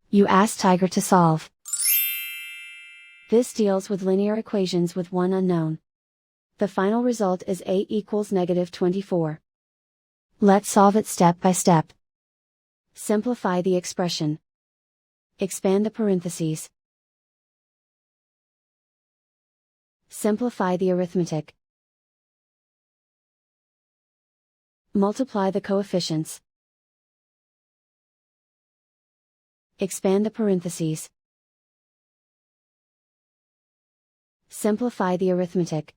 You ask Tiger to solve. This deals with linear equations with one unknown. The final result is 8 equals -24. Let's solve it step by step. Simplify the expression. Expand the parentheses. Simplify the arithmetic. Multiply the coefficients. Expand the parentheses. Simplify the arithmetic.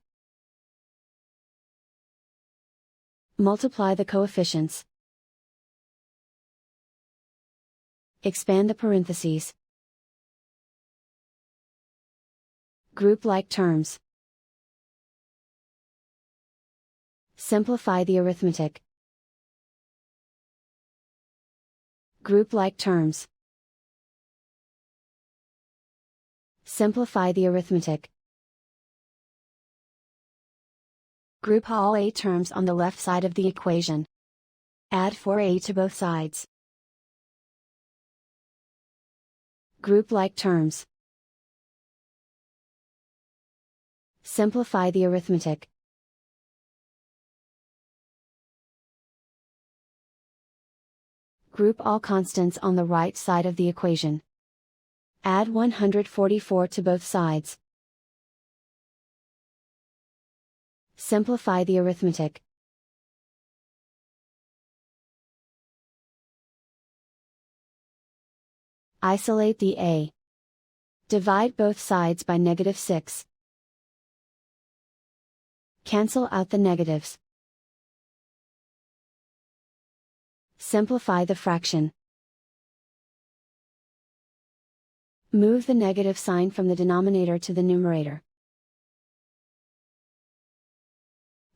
Multiply the coefficients. Expand the parentheses. Group like terms. Simplify the arithmetic. Group like terms. Simplify the arithmetic. Group all a terms on the left side of the equation. Add 4a to both sides. Group like terms. Simplify the arithmetic. Group all constants on the right side of the equation. Add 144 to both sides. Simplify the arithmetic. Isolate the a. Divide both sides by -6. Cancel out the negatives. Simplify the fraction. Move the negative sign from the denominator to the numerator.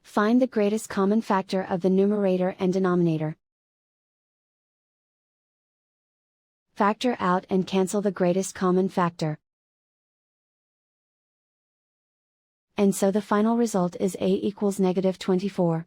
Find the greatest common factor of the numerator and denominator. Factor out and cancel the greatest common factor. And so the final result is a equals -24.